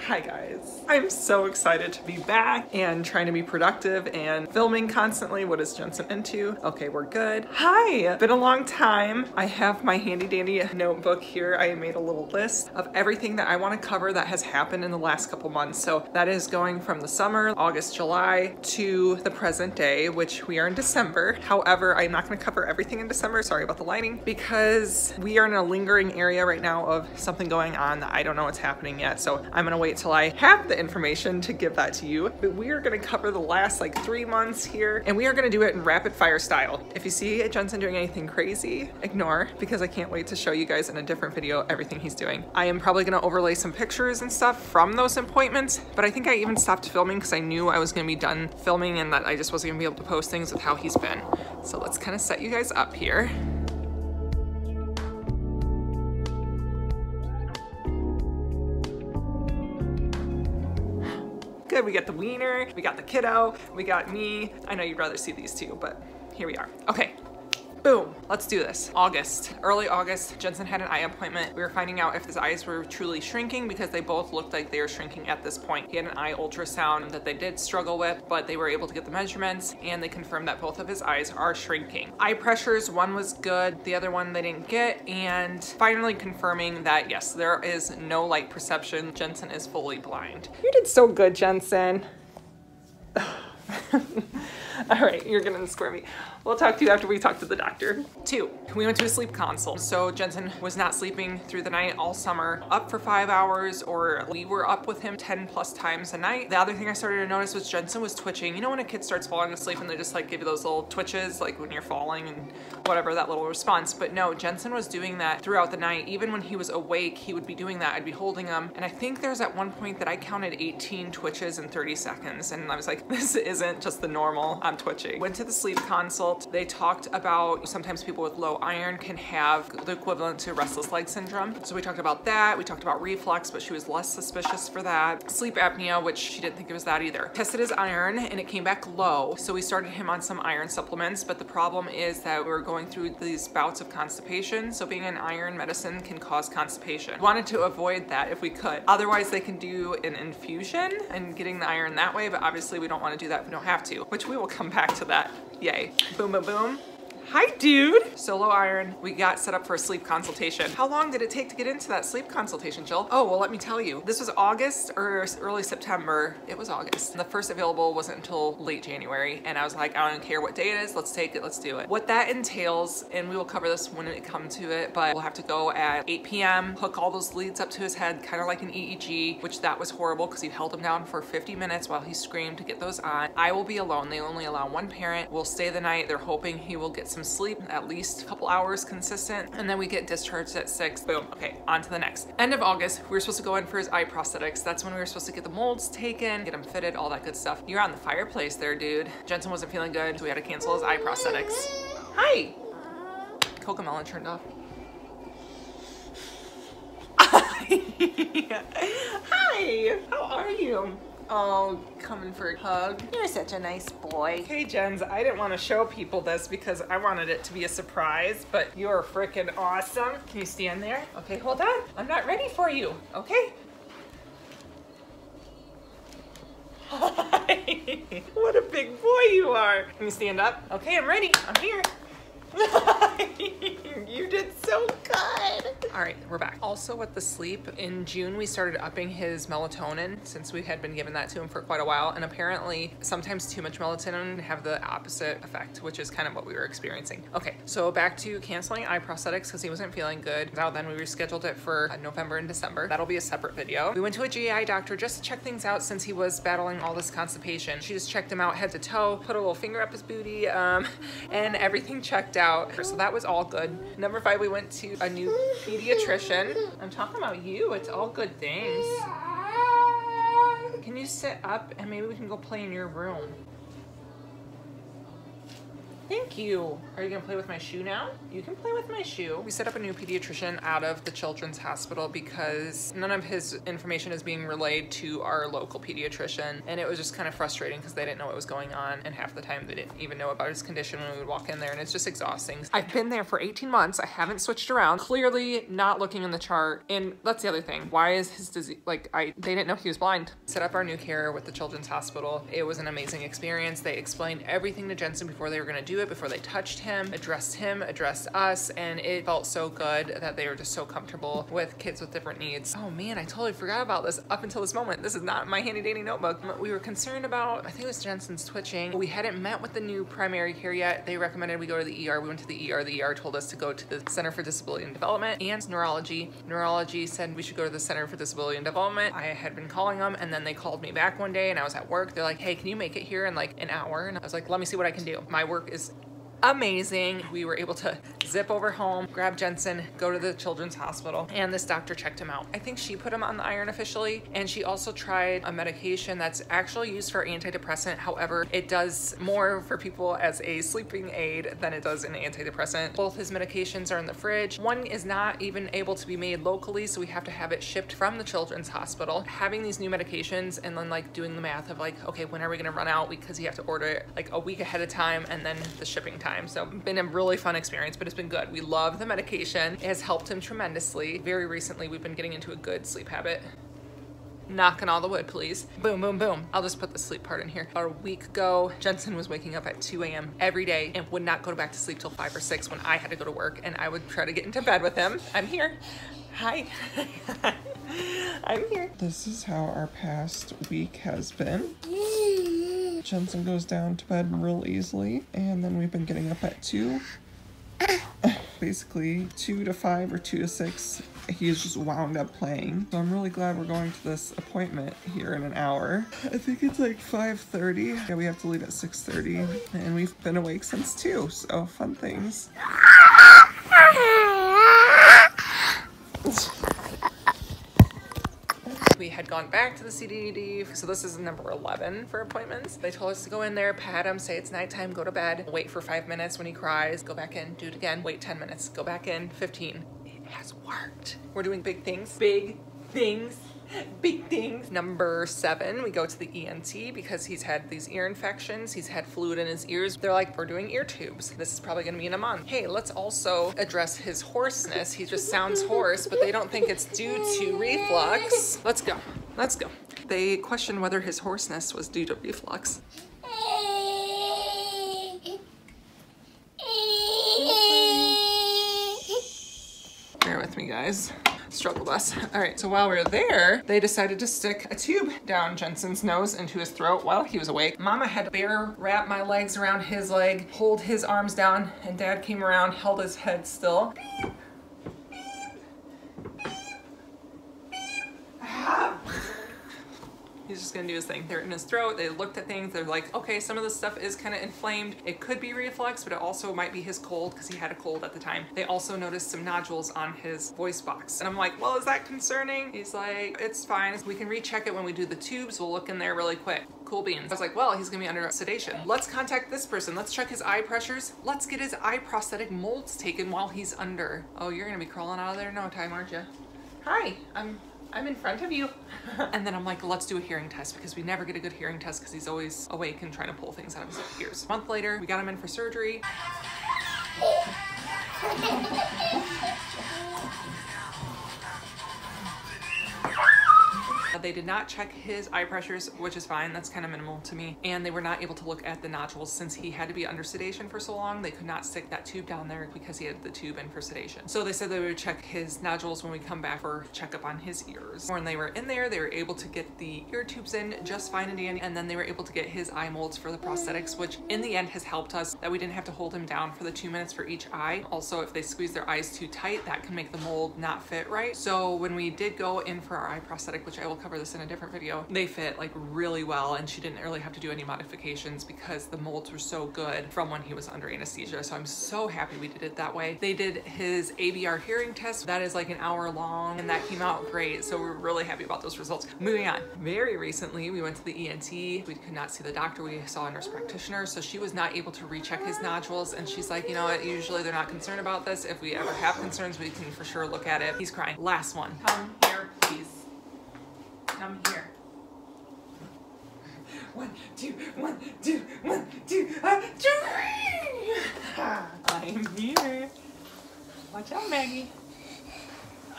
Hi guys. I'm so excited to be back and trying to be productive and filming constantly. What is Jensen into? Okay, we're good. Hi! Been a long time. I have my handy dandy notebook here. I made a little list of everything that I want to cover that has happened in the last couple months. So that is going from the summer, August, July, to the present day, which we are in December. However, I'm not going to cover everything in December. Sorry about the lighting, because we are in a lingering area right now of something going on that I don't know what's happening yet. So I'm going to wait till I have the information to give that to you. But we are going to cover the last like 3 months here, and we are going to do it in rapid fire style. If you see Jensen doing anything crazy, ignore, because I can't wait to show you guys in a different video everything he's doing. I am probably going to overlay some pictures and stuff from those appointments, but I think I even stopped filming because I knew I was going to be done filming and that I just wasn't going to be able to post things with how he's been. So let's kind of set you guys up here. Good, we got the wiener, we got the kiddo, we got me. I know you'd rather see these two, but here we are. Okay. Boom, let's do this. August, early August, Jensen had an eye appointment. We were finding out if his eyes were truly shrinking because they both looked like they were shrinking at this point. He had an eye ultrasound that they did struggle with, but they were able to get the measurements and they confirmed that both of his eyes are shrinking. Eye pressures, one was good, the other one they didn't get, and finally confirming that yes, there is no light perception. Jensen is fully blind. You did so good, Jensen. All right, you're gonna square me. We'll talk to you after we talk to the doctor. 2, we went to a sleep consult. So Jensen was not sleeping through the night all summer, up for 5 hours, or we were up with him 10+ times a night. The other thing I started to notice was Jensen was twitching. You know when a kid starts falling asleep and they just like give you those little twitches, like when you're falling and whatever, that little response. But no, Jensen was doing that throughout the night. Even when he was awake, he would be doing that. I'd be holding him. And I think there's at one point that I counted 18 twitches in 30 seconds. And I was like, this isn't just the normal, I'm twitching. Went to the sleep consult. They talked about sometimes people with low iron can have the equivalent to restless leg syndrome. So we talked about that. We talked about reflux, but she was less suspicious for that. Sleep apnea, which she didn't think it was that either. Tested his iron and it came back low. So we started him on some iron supplements, but the problem is that we were going through these bouts of constipation. So being an iron medicine can cause constipation. We wanted to avoid that if we could. Otherwise they can do an infusion and getting the iron that way, but obviously we don't want to do that if we don't have to, which we will come back to that. Yay. Boom, boom, boom. Hi, dude. So low iron, we got set up for a sleep consultation. How long did it take to get into that sleep consultation, Jill? Oh, well, let me tell you. This was August or early September. It was August. The first available wasn't until late January. And I was like, I don't care what day it is. Let's take it. Let's do it. What that entails, and we will cover this when it comes to it, but we'll have to go at 8 p.m., hook all those leads up to his head, kind of like an EEG, which that was horrible because he held him down for 50 minutes while he screamed to get those on. I will be alone. They only allow one parent. We'll stay the night. They're hoping he will get some sleep, at least a couple hours consistent, and then we get discharged at 6. Boom. Okay, on to the next. End of August, we were supposed to go in for his eye prosthetics. That's when we were supposed to get the molds taken, get him fitted, all that good stuff. You're on the fireplace there, dude. Jensen wasn't feeling good, so we had to cancel his eye prosthetics. Hi. Cocomelon turned off. Hi. How are you? Oh, coming for a hug. You're such a nice boy. Okay, Jens, I didn't want to show people this because I wanted it to be a surprise, but you're freaking awesome. Can you stand there? Okay, hold on. I'm not ready for you, okay? Hi. What a big boy you are. Can you stand up? Okay, I'm ready. I'm here. You did so good. All right, we're back. Also with the sleep, in June we started upping his melatonin since we had been giving that to him for quite a while, and apparently sometimes too much melatonin can have the opposite effect, which is kind of what we were experiencing. Okay, so back to canceling eye prosthetics because he wasn't feeling good. Now then we rescheduled it for November and December. That'll be a separate video. We went to a GI doctor just to check things out since he was battling all this constipation. She just checked him out head to toe, put a little finger up his booty, and everything checked out. So that was all good. Number 5, we went to a new pediatrician. I'm talking about you. It's all good things. Can you sit up and maybe we can go play in your room? Thank you. Are you gonna play with my shoe now? You can play with my shoe. We set up a new pediatrician out of the children's hospital because none of his information is being relayed to our local pediatrician. And it was just kind of frustrating because they didn't know what was going on. And half the time they didn't even know about his condition when we would walk in there, and it's just exhausting. I've been there for 18 months. I haven't switched around. Clearly not looking in the chart. And that's the other thing. Why is his disease, like they didn't know he was blind. Set up our new care with the children's hospital. It was an amazing experience. They explained everything to Jensen before they were gonna do it, before they touched him, addressed us, and it felt so good that they were just so comfortable with kids with different needs. Oh man, I totally forgot about this up until this moment. This is not my handy dandy notebook. We were concerned about, I think it was Jensen's twitching. We hadn't met with the new primary care yet. They recommended we go to the ER. We went to the ER. The ER told us to go to the Center for Disability and Development and neurology. Neurology said we should go to the Center for Disability and Development. I had been calling them, and then they called me back one day and I was at work. They're like, hey, can you make it here in like an hour? And I was like, let me see what I can do. My work is amazing. We were able to zip over home, grab Jensen, go to the children's hospital, and this doctor checked him out. I think she put him on the iron officially, and she also tried a medication that's actually used for antidepressant. However, it does more for people as a sleeping aid than it does an antidepressant. Both his medications are in the fridge. One is not even able to be made locally, so we have to have it shipped from the children's hospital. Having these new medications and then like doing the math of like, okay, when are we gonna run out? Because you have to order it like a week ahead of time, and then the shipping time. So been a really fun experience, but it's been good. We love the medication. It has helped him tremendously. Very recently, we've been getting into a good sleep habit. Knock on all the wood, please. Boom, boom, boom. I'll just put the sleep part in here. About a week ago, Jensen was waking up at 2 a.m. every day and would not go back to sleep till 5 or 6 when I had to go to work, and I would try to get into bed with him. I'm here. Hi. I'm here. This is how our past week has been. Jensen goes down to bed real easily, and then we've been getting up at 2. Basically 2 to 5 or 2 to 6. He's just wound up playing. So I'm really glad we're going to this appointment here in an hour. I think it's like 5:30. Yeah, we have to leave at 6:30, and we've been awake since 2, so fun things. We had gone back to the CDD, so this is number 11 for appointments. They told us to go in there, pat him, say it's nighttime, go to bed, wait for 5 minutes when he cries, go back in, do it again, wait 10 minutes, go back in, 15. It has worked. We're doing big things. Big things. Big things. Number 7, we go to the ENT because he's had these ear infections. He's had fluid in his ears. They're like, we're doing ear tubes. This is probably gonna be in a month. Hey, let's also address his hoarseness. He just sounds hoarse, but they don't think it's due to reflux. Let's go. Let's go. They questioned whether his hoarseness was due to reflux. Bear with me, guys. Struggle bus. All right, so while we were there, they decided to stick a tube down Jensen's nose into his throat while he was awake. Mama had to bear wrap my legs around his leg, hold his arms down, and Dad came around, held his head still. He's just gonna do his thing. They're in his throat, they looked at things, they're like, okay, some of this stuff is kind of inflamed. It could be reflux, but it also might be his cold because he had a cold at the time. They also noticed some nodules on his voice box. And I'm like, well, is that concerning? He's like, it's fine. We can recheck it when we do the tubes. We'll look in there really quick. Cool beans. I was like, well, he's gonna be under sedation. Let's contact this person. Let's check his eye pressures. Let's get his eye prosthetic molds taken while he's under. Oh, you're gonna be crawling out of there in no time, aren't you? Hi, I'm in front of you. And then I'm like, let's do a hearing test because we never get a good hearing test because he's always awake and trying to pull things out of his ears. A month later, we got him in for surgery. They did not check his eye pressures, which is fine. That's kind of minimal to me. And they were not able to look at the nodules since he had to be under sedation for so long. They could not stick that tube down there because he had the tube in for sedation. So they said they would check his nodules when we come back for checkup on his ears. When they were in there, they were able to get the ear tubes in just fine and dandy. And then they were able to get his eye molds for the prosthetics, which in the end has helped us that we didn't have to hold him down for the 2 minutes for each eye. Also, if they squeeze their eyes too tight, that can make the mold not fit right. So when we did go in for our eye prosthetic, which I will cover cover this in a different video. They fit like really well, and she didn't really have to do any modifications because the molds were so good from when he was under anesthesia. So I'm so happy we did it that way. They did his ABR hearing test. That is like an hour long, and that came out great. So we're really happy about those results. Moving on. Very recently, we went to the ENT. We could not see the doctor. We saw a nurse practitioner, so she was not able to recheck his nodules. And she's like, you know what? Usually they're not concerned about this. If we ever have concerns, we can for sure look at it. He's crying. Last one. Come here, please. Come here. 1, 2, 1, 2, 1, 2, 3. I'm here. Watch out, Maggie.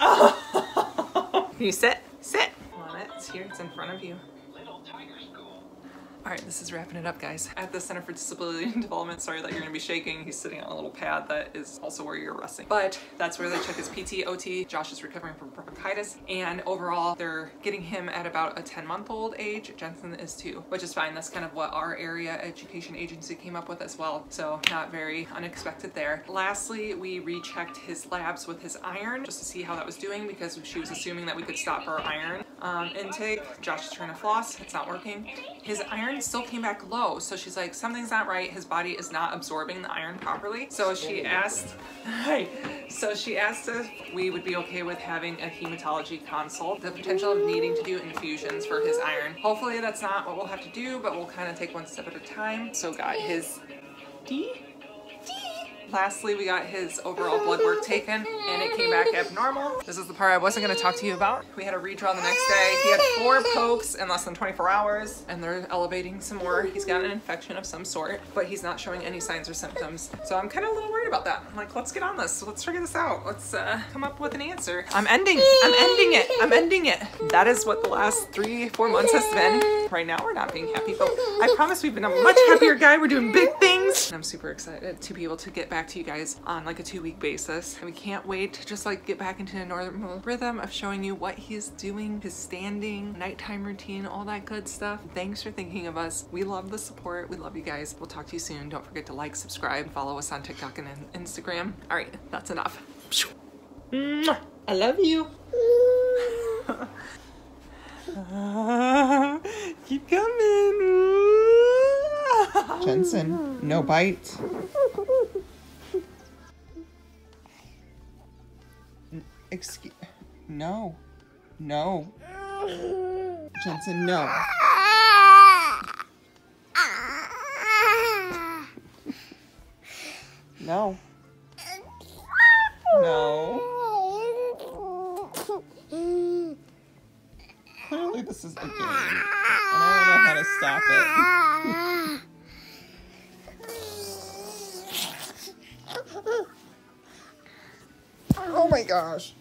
Oh. Can you sit? Sit. On it. It's here. It's in front of you. All right, this is wrapping it up, guys. At the Center for Disability and Development, sorry that you're gonna be shaking. He's sitting on a little pad that is also where you're resting. But that's where they check his PT, OT. Josh is recovering from bronchitis. And overall, they're getting him at about a 10-month-old age. Jensen is 2, which is fine. That's kind of what our area education agency came up with as well. So not very unexpected there. Lastly, we rechecked his labs with his iron just to see how that was doing, because she was assuming that we could stop our iron intake. Josh is trying to floss. It's not working. His iron still came back low, so she's like, something's not right. His body is not absorbing the iron properly. So she asked, if we would be okay with having a hematology consult, the potential of needing to do infusions for his iron. Hopefully that's not what we'll have to do, but we'll kind of take one step at a time. So got his D. Lastly, we got his overall blood work taken, and it came back abnormal. This is the part I wasn't going to talk to you about. We had a redraw the next day. He had 4 pokes in less than 24 hours, and they're elevating some more. He's got an infection of some sort, but he's not showing any signs or symptoms. So I'm kind of a little worried about that. I'm like, let's get on this. Let's figure this out. Let's come up with an answer. I'm ending it. That is what the last 3-4 months has been. Right now, we're not being happy, but I promise we've been a much happier guy. We're doing big things. And I'm super excited to be able to get back to you guys on like a 2-week basis. And we can't wait to just like get back into a normal rhythm of showing you what he's doing, his standing, nighttime routine, all that good stuff. Thanks for thinking of us. We love the support. We love you guys. We'll talk to you soon. Don't forget to like, subscribe, follow us on TikTok and Instagram. All right, that's enough. I love you. Keep coming. Jensen, no bite. Excuse, no. Jensen, no. No. Clearly this is a game, and I don't know how to stop it. Oh my gosh.